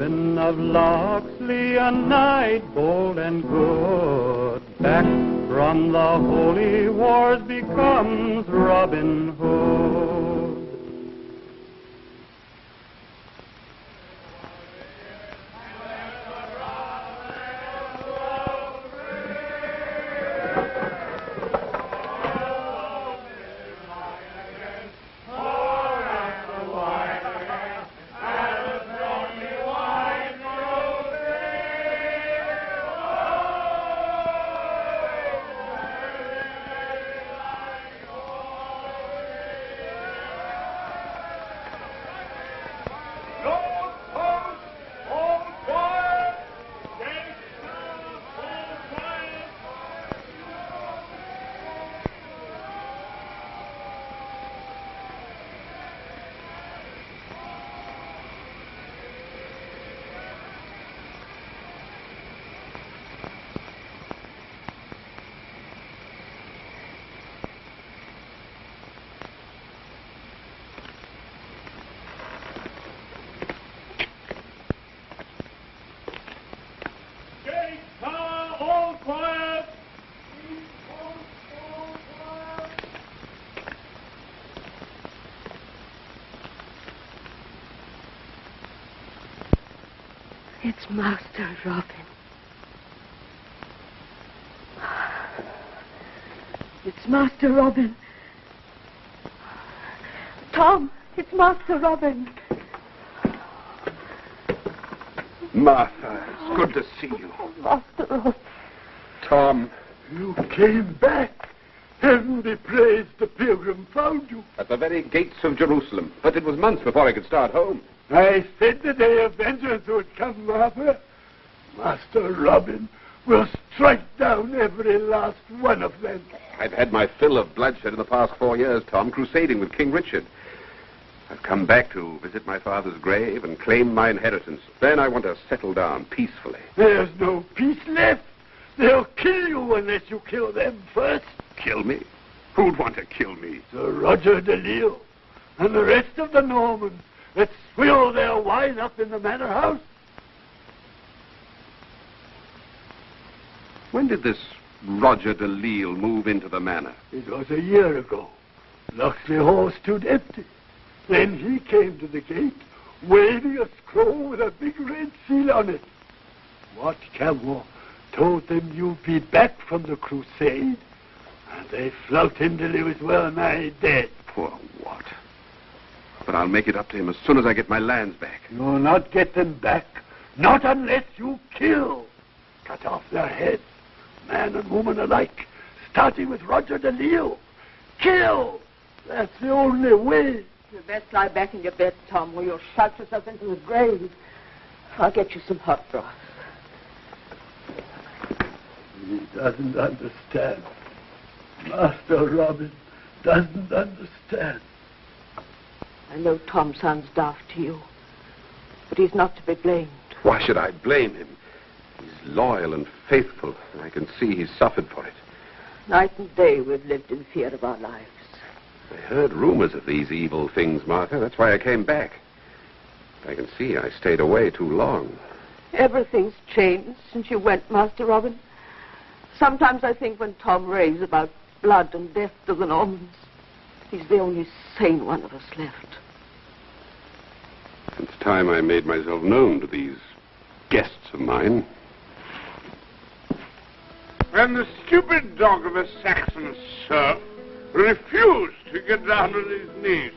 Robin of Locksley, a knight bold and good, back from the holy wars becomes Robin Hood. It's Master Robin. It's Master Robin. Tom, it's Master Robin. Martha, it's good to see you. Oh, Master Robin. Tom. You came back. Heaven be praised the pilgrim found you. At the very gates of Jerusalem. But it was months before I could start home. I said the day of vengeance would come, Martha. Master Robin will strike down every last one of them. I've had my fill of bloodshed in the past 4 years, Tom, crusading with King Richard. I've come back to visit my father's grave and claim my inheritance. Then I want to settle down peacefully. There's no peace left. They'll kill you unless you kill them first. Kill me? Who'd want to kill me? Sir Roger de Lisle and the rest of the Normans that swill their wine up in the manor house. When did this Roger de Lisle move into the manor? It was a year ago. Locksley Hall stood empty. Then he came to the gate, waving a scroll with a big red seal on it. Wat Campbell told them you'd be back from the crusade, and they flout him till he was well nigh dead. Poor Wat. But I'll make it up to him as soon as I get my lands back. You'll not get them back. Not unless you kill. Cut off their heads, man and woman alike, starting with Roger de Lisle. Kill! That's the only way. You'd best lie back in your bed, Tom, or you'll shout yourself into the grave. I'll get you some hot broth. He doesn't understand. Master Robin doesn't understand. I know Tom sounds daft to you, but he's not to be blamed. Why should I blame him? He's loyal and faithful, and I can see he's suffered for it. Night and day we've lived in fear of our lives. I heard rumors of these evil things, Martha. That's why I came back. I can see I stayed away too long. Everything's changed since you went, Master Robin. Sometimes I think when Tom raves about blood and death to the Normans, he's the only sane one of us left. It's time I made myself known to these guests of mine. And the stupid dog of a Saxon serf refused to get down to his knees.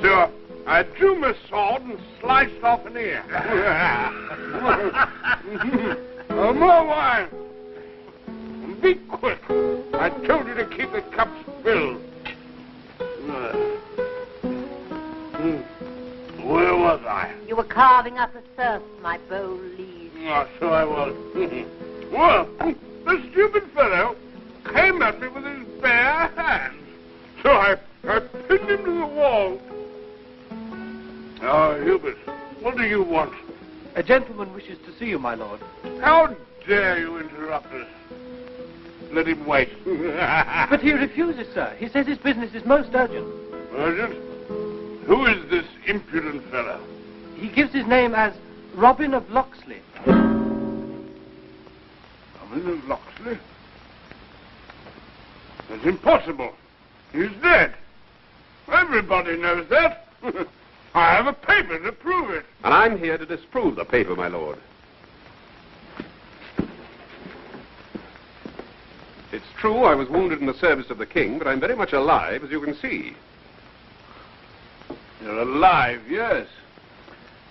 So I drew my sword and sliced off an ear. More wine. Be quick. I told you to keep the cups filled. Where was I? You were carving up a serf, my bold liege. Oh, so I was. Well, the stupid fellow came at me with his bare hands. So I pinned him to the wall. Oh, Hubert, what do you want? A gentleman wishes to see you, my lord. How dare you interrupt us? Let him wait. But he refuses, sir. He says his business is most urgent. Urgent? Who is this impudent fellow? He gives his name as Robin of Locksley. Robin of Locksley? That's impossible. He's dead. Everybody knows that. I have a paper to prove it. And I'm here to disprove the paper, my lord. It's true I was wounded in the service of the king, but I'm very much alive, as you can see. You're alive, yes.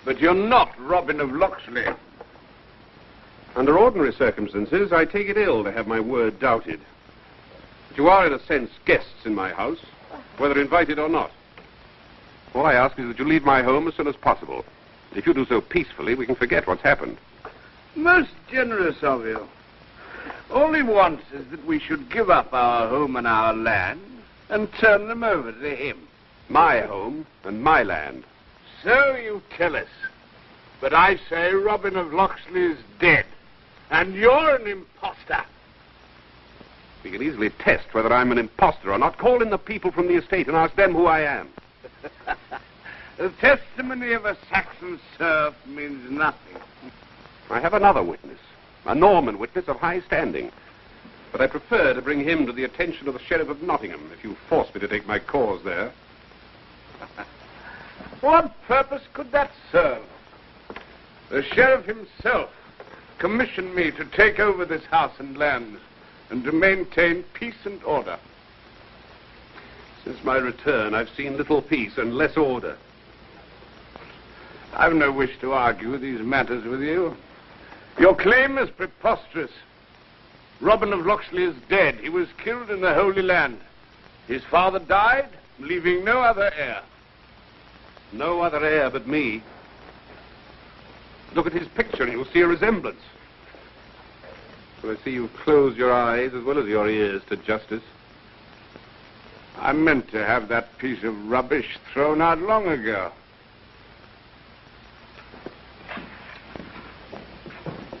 But you're not Robin of Locksley. Under ordinary circumstances, I take it ill to have my word doubted. But you are, in a sense, guests in my house, whether invited or not. All I ask is that you leave my home as soon as possible. If you do so peacefully, we can forget what's happened. Most generous of you. All he wants is that we should give up our home and our land and turn them over to him. My home and my land. So you tell us. But I say Robin of Locksley is dead. And you're an imposter. We can easily test whether I'm an impostor or not. Call in the people from the estate and ask them who I am. The testimony of a Saxon serf means nothing. I have another witness, a Norman witness of high standing. But I prefer to bring him to the attention of the Sheriff of Nottingham, if you force me to take my cause there. What purpose could that serve? The sheriff himself commissioned me to take over this house and lands and to maintain peace and order. Since my return, I've seen little peace and less order. I've no wish to argue these matters with you. Your claim is preposterous. Robin of Locksley is dead. He was killed in the Holy Land. His father died, leaving no other heir. No other heir but me. Look at his picture and you'll see a resemblance. But I see you've closed your eyes as well as your ears to justice. I meant to have that piece of rubbish thrown out long ago.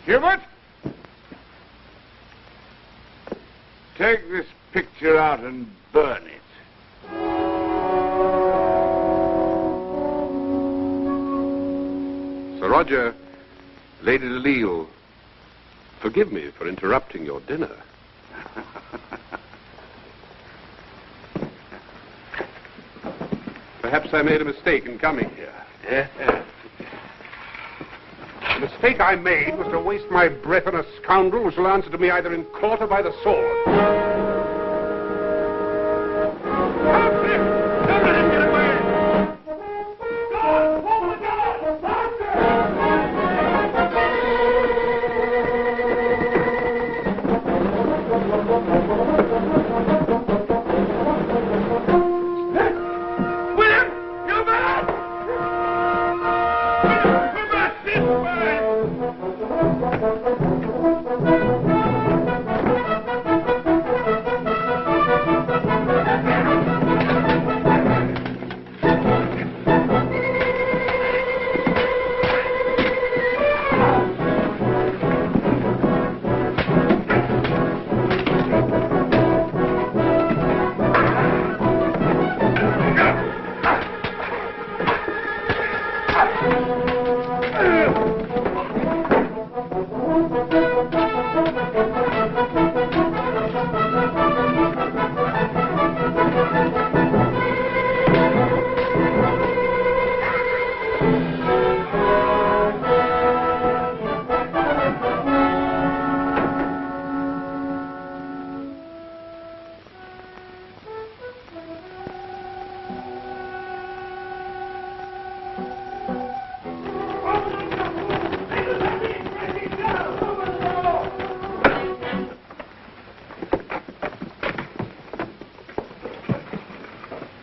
Hubert? Take this picture out and burn it. Sir Roger, Lady Delisle, forgive me for interrupting your dinner. Perhaps I made a mistake in coming here. Yeah. The mistake I made was to waste my breath on a scoundrel who shall answer to me either in court or by the sword.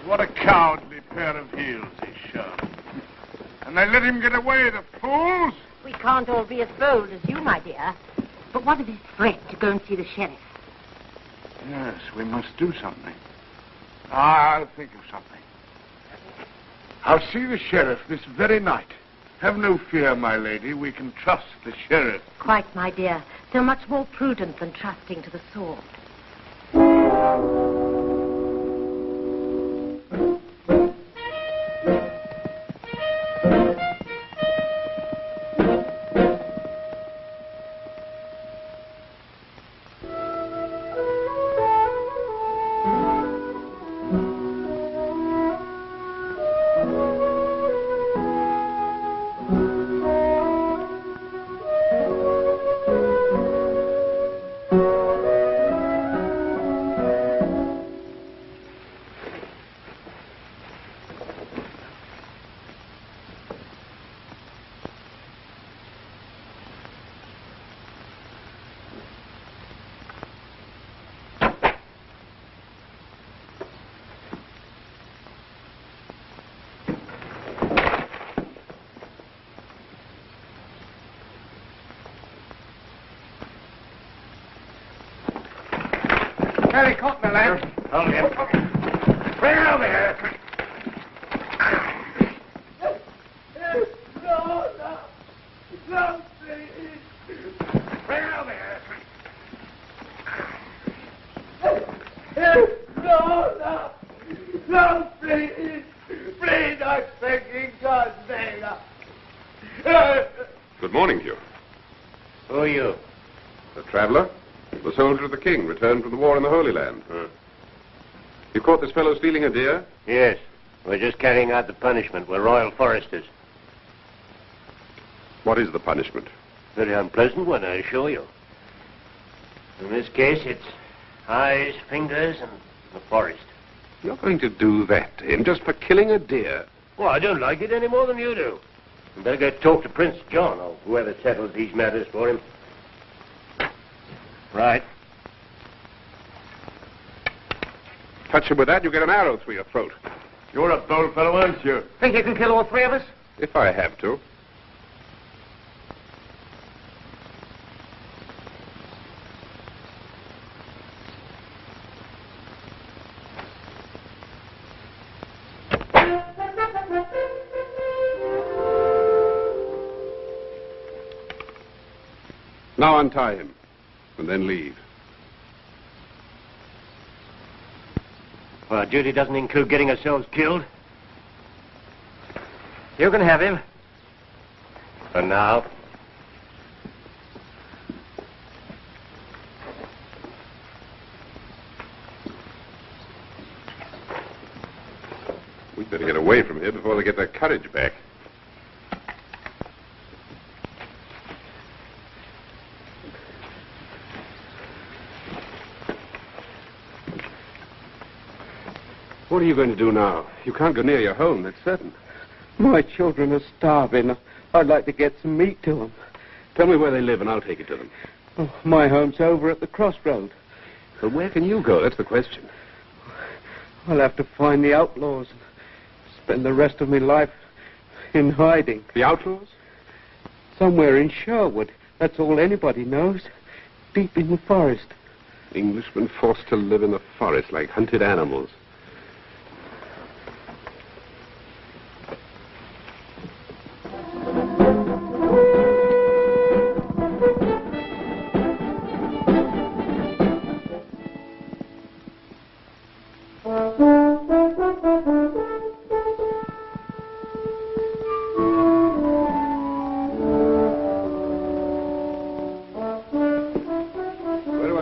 What a cowardly pair of heels he's shown. And they let him get away, the fools! We can't all be as bold as you, my dear. But what of his threat to go and see the sheriff? Yes, we must do something. I'll think of something. I'll see the sheriff this very night. Have no fear, my lady. We can trust the sheriff. Quite, my dear. So much more prudent than trusting to the sword. Harry caught my lad. Hold him. Bring him over here. No, please. Bring him over here. No, please. Please, I'm begging God's name. Good morning, Hugh. Who are you? The traveler? The soldier of the king, returned from the war in the Holy Land. You caught this fellow stealing a deer? Yes. We're just carrying out the punishment. We're royal foresters. What is the punishment? Very unpleasant one, I assure you. In this case, it's eyes, fingers, and the forest. You're going to do that to him just for killing a deer? Well, I don't like it any more than you do. You better go talk to Prince John, or whoever settles these matters for him. Right. Touch him with that, you get an arrow through your throat. You're a bold fellow, aren't you? Think you can kill all three of us? If I have to. Now untie him, and then leave. Well, our duty doesn't include getting ourselves killed. You can have him. For now. We'd better get away from here before they get their courage back. What are you going to do now? You can't go near your home, that's certain. My children are starving. I'd like to get some meat to them. Tell me where they live and I'll take it to them. Oh, my home's over at the crossroad. But where can you go? That's the question. I'll have to find the outlaws and spend the rest of my life in hiding. The outlaws? Somewhere in Sherwood. That's all anybody knows. Deep in the forest. Englishmen forced to live in the forest like hunted animals.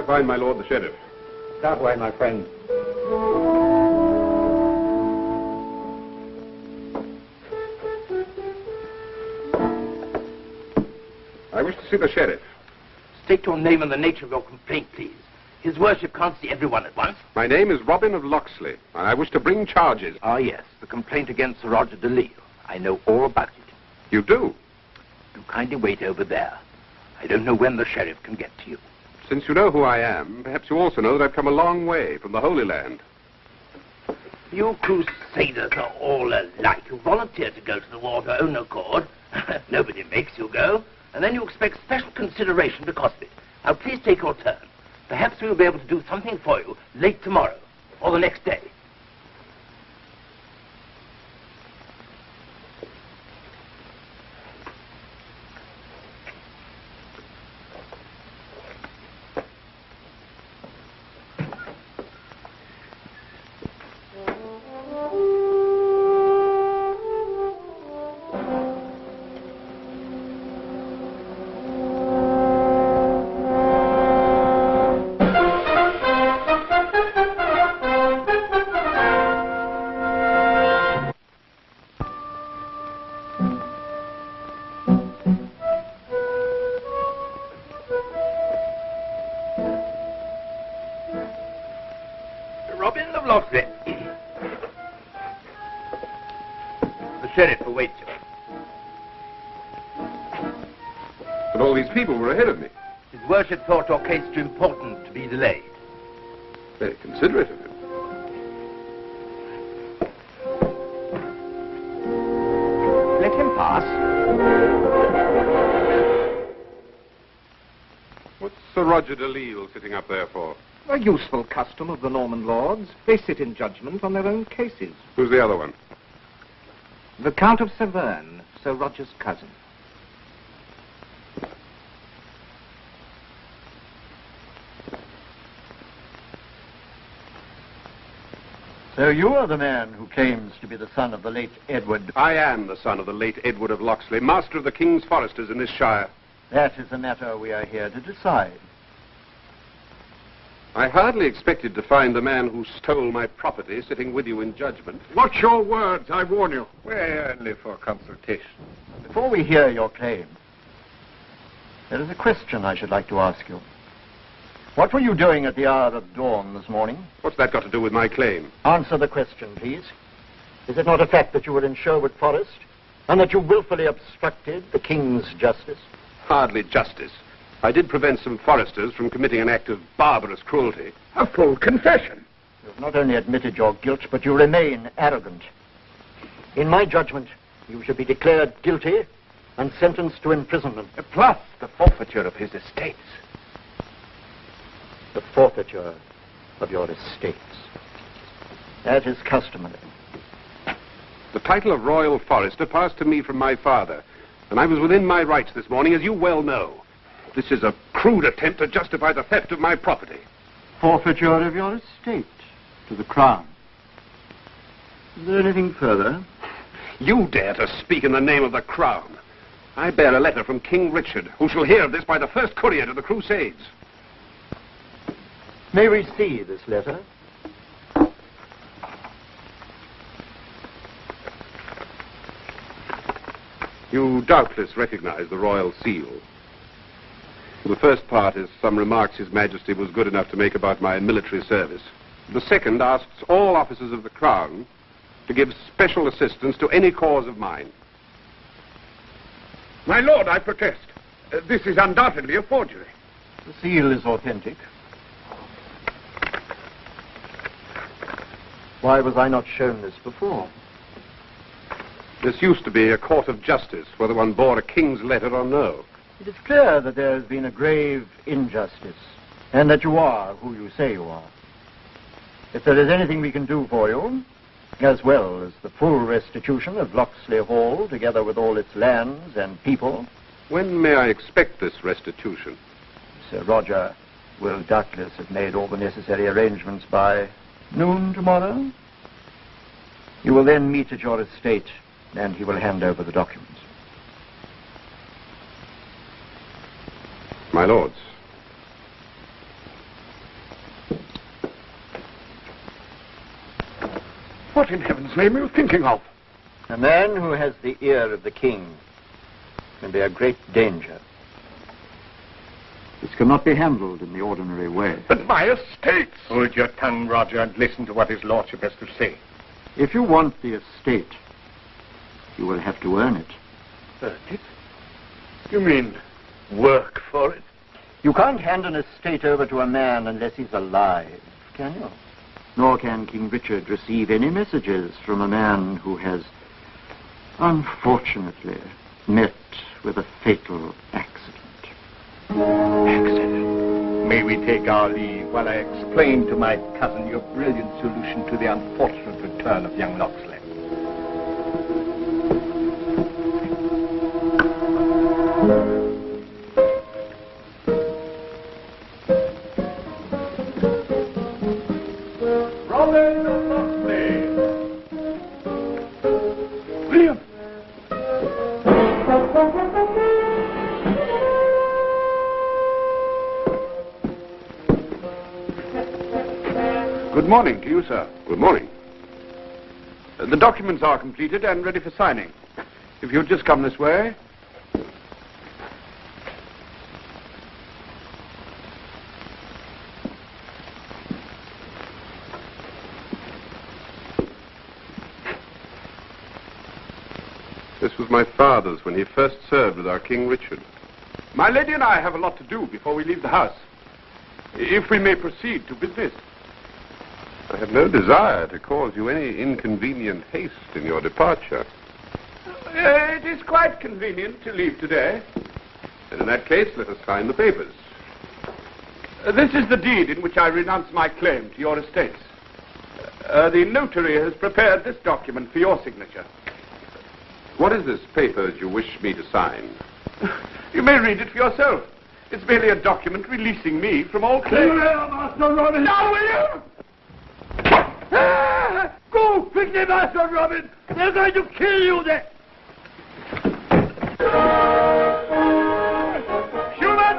Find my lord the sheriff. That way, my friend. I wish to see the sheriff. State your name and the nature of your complaint, please. His worship can't see everyone at once. My name is Robin of Locksley, and I wish to bring charges. Ah, yes, the complaint against Sir Roger de Lisle. I know all about it. You do? Do kindly wait over there. I don't know when the sheriff can get to you. Since you know who I am, perhaps you also know that I've come a long way from the Holy Land. You crusaders are all alike. You volunteer to go to the war of your own accord. Nobody makes you go. And then you expect special consideration because of it. Now, please take your turn. Perhaps we'll be able to do something for you late tomorrow or the next day. Robin of Locksley. The sheriff awaits you. But all these people were ahead of me. His worship thought your case too important to be delayed. Very considerate of him. Let him pass. What's Sir Roger de Lisle sitting up there for? A useful custom of the Norman lords. They sit in judgment on their own cases. Who's the other one? The Count of Severn, Sir Roger's cousin. So you are the man who claims to be the son of the late Edward. I am the son of the late Edward of Locksley, master of the King's foresters in this shire. That is a matter we are here to decide. I hardly expected to find the man who stole my property sitting with you in judgment. Watch your words, I warn you. We're here only for consultation. Before we hear your claim, there is a question I should like to ask you. What were you doing at the hour of dawn this morning? What's that got to do with my claim? Answer the question, please. Is it not a fact that you were in Sherwood Forest and that you willfully obstructed the King's justice? Hardly justice. I did prevent some foresters from committing an act of barbarous cruelty. A full confession. You have not only admitted your guilt, but you remain arrogant. In my judgment, you should be declared guilty and sentenced to imprisonment. Plus the forfeiture of his estates. The forfeiture of your estates. That is customary. The title of Royal Forester passed to me from my father, and I was within my rights this morning, as you well know. This is a crude attempt to justify the theft of my property. Forfeiture of your estate to the Crown. Is there anything further? You dare to speak in the name of the Crown. I bear a letter from King Richard, who shall hear of this by the first courier to the Crusades. May we see this letter? You doubtless recognize the royal seal. The first part is some remarks His Majesty was good enough to make about my military service. The second asks all officers of the Crown to give special assistance to any cause of mine. My lord, I protest. This is undoubtedly a forgery. The seal is authentic. Why was I not shown this before? This used to be a court of justice, whether one bore a king's letter or no. It is clear that there has been a grave injustice, and that you are who you say you are. If there is anything we can do for you, as well as the full restitution of Locksley Hall, together with all its lands and people... When may I expect this restitution? Sir Roger will doubtless have made all the necessary arrangements by noon tomorrow. You will then meet at your estate, and he will hand over the documents. My lords. What in heaven's name are you thinking of? A man who has the ear of the king can be a great danger. This cannot be handled in the ordinary way. But my estates! Hold your tongue, Roger, and listen to what his lordship has to say. If you want the estate, you will have to earn it. Earn it? You mean work for it? You can't hand an estate over to a man unless he's alive, can you? Nor can King Richard receive any messages from a man who has, unfortunately, met with a fatal accident. Accident? May we take our leave while I explain to my cousin your brilliant solution to the unfortunate return of young Locksley? Robin of Locksley! William! Good morning to you, sir. Good morning. The documents are completed and ready for signing. If you'd just come this way. This was my father's when he first served with our King Richard. My lady and I have a lot to do before we leave the house. If we may proceed to business. I have no desire to cause you any inconvenient haste in your departure. It is quite convenient to leave today. And in that case, let us sign the papers. This is the deed in which I renounce my claim to your estates. The notary has prepared this document for your signature. What is this paper that you wish me to sign? You may read it for yourself. It's merely a document releasing me from all claim. Master Robin! Now, will you? Go quickly, Master Robin! They're going to kill you there! Schumann,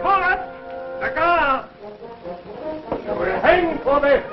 Conrad, the guard! You will hang for this!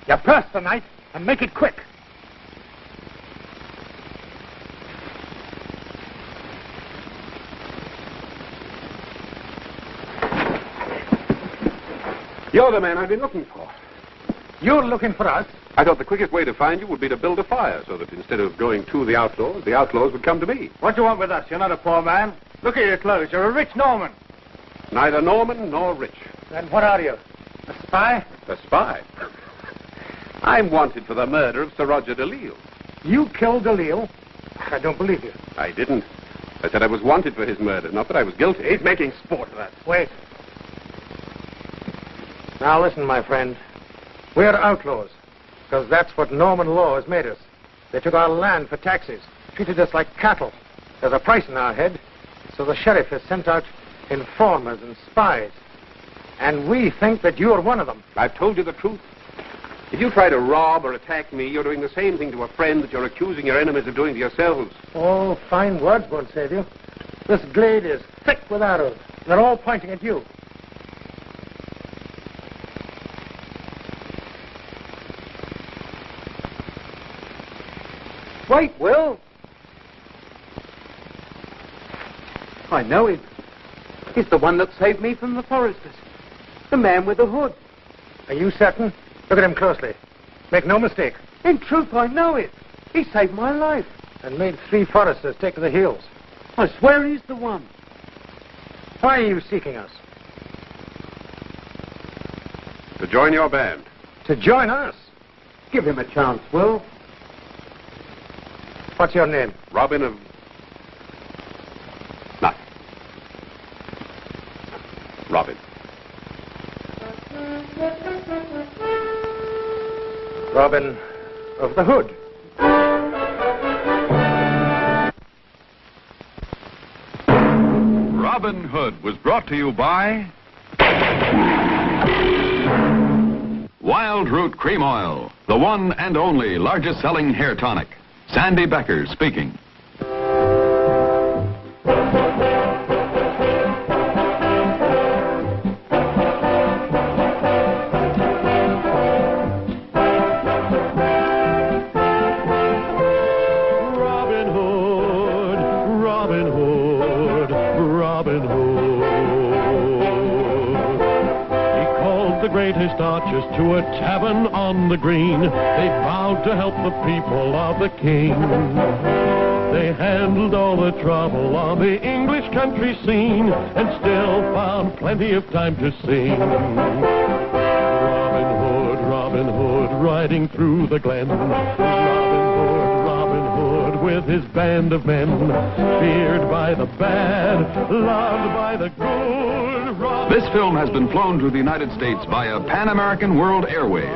You purse the knife and make it quick. You're the man I've been looking for. You're looking for us? I thought the quickest way to find you would be to build a fire so that instead of going to the outlaws would come to me. What do you want with us? You're not a poor man. Look at your clothes. You're a rich Norman. Neither Norman nor rich. Then what are you? A spy? A spy? I'm wanted for the murder of Sir Roger de Lisle. You killed de Lisle? I don't believe you. I didn't. I said I was wanted for his murder, not that I was guilty. He's making sport of us. Wait. Now listen, my friend. We're outlaws, because that's what Norman law has made us. They took our land for taxes, treated us like cattle. There's a price in our head, so the sheriff has sent out informers and spies. And we think that you're one of them. I've told you the truth. If you try to rob or attack me, you're doing the same thing to a friend that you're accusing your enemies of doing to yourselves. Oh, fine words won't save you. This glade is thick with arrows. They're all pointing at you. Wait, Will. I know him. He's the one that saved me from the foresters. The man with the hood. Are you certain? Look at him closely. Make no mistake. In truth, I know it. He saved my life. And made 3 foresters take to the hills. I swear he's the one. Why are you seeking us? To join your band. To join us? Give him a chance, Will. What's your name? Robin of... Nothing. Robin. Robin of the Hood. Robin Hood was brought to you by Wild Root Cream Oil, the one and only largest selling hair tonic. Sandy Becker speaking. To a tavern on the green, they vowed to help the people of the king. They handled all the trouble on the English country scene and still found plenty of time to sing. Robin Hood, riding through the glen. Robin Hood, with his band of men, feared by the bad, loved by the good. This film has been flown to the United States via Pan American World Airways.